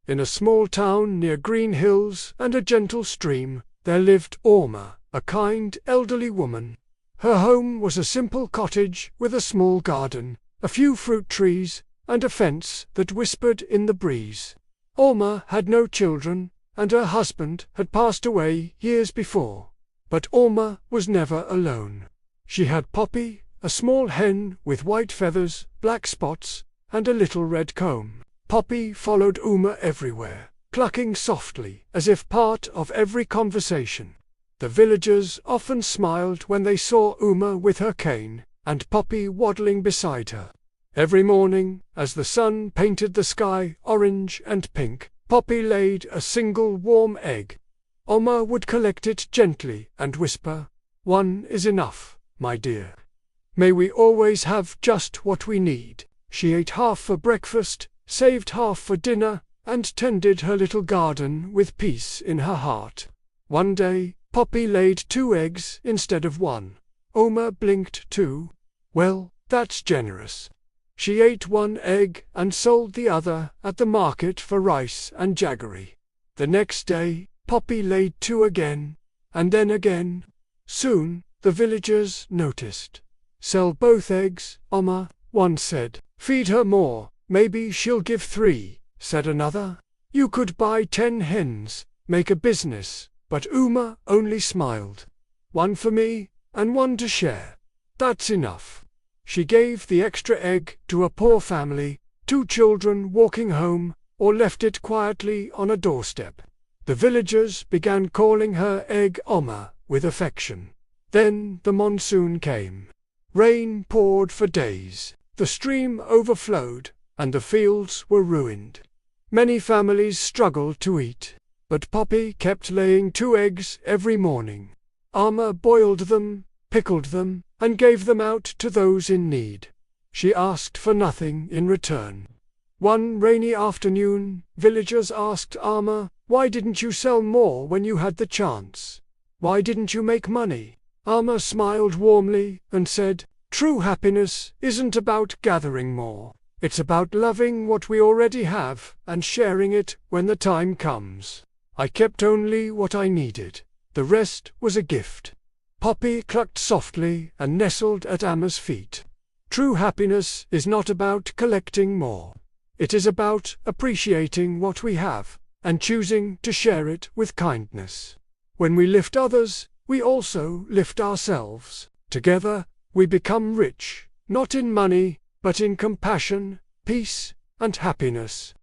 In a small town near green hills and a gentle stream, there lived Amma, a kind, elderly woman. Her home was a simple cottage with a small garden, a few fruit trees, and a fence that whispered in the breeze. Amma had no children, and her husband had passed away years before. But Amma was never alone. She had Poppy, a small hen with white feathers, black spots, and a little red comb. Poppy followed Amma everywhere, clucking softly, as if part of every conversation. The villagers often smiled when they saw Amma with her cane, and Poppy waddling beside her. Every morning, as the sun painted the sky orange and pink, Poppy laid a single warm egg. Amma would collect it gently and whisper, "One is enough, my dear. May we always have just what we need." She ate half for breakfast, saved half for dinner, and tended her little garden with peace in her heart. One day, Poppy laid 2 eggs instead of 1. Amma blinked too. "Well, that's generous." She ate 1 egg and sold the other at the market for rice and jaggery. The next day, Poppy laid 2 again, and then again. Soon, the villagers noticed. "Sell both eggs, Amma," one said. "Feed her more, maybe she'll give 3, said another. "You could buy 10 hens, make a business," but Amma only smiled. "1 for me, and 1 to share. That's enough." She gave the extra egg to a poor family, 2 children walking home, or left it quietly on a doorstep. The villagers began calling her Egg Amma with affection. Then the monsoon came. Rain poured for days, the stream overflowed, and the fields were ruined. Many families struggled to eat, but Poppy kept laying 2 eggs every morning. Amma boiled them, pickled them, and gave them out to those in need. She asked for nothing in return. One rainy afternoon, villagers asked Amma, "Why didn't you sell more when you had the chance? Why didn't you make money?" Amma smiled warmly and said, "True happiness isn't about gathering more. It's about loving what we already have and sharing it when the time comes. I kept only what I needed. The rest was a gift." Poppy clucked softly and nestled at Amma's feet. True happiness is not about collecting more. It is about appreciating what we have and choosing to share it with kindness. When we lift others, we also lift ourselves. Together, we become rich, not in money, but in compassion, peace, and happiness.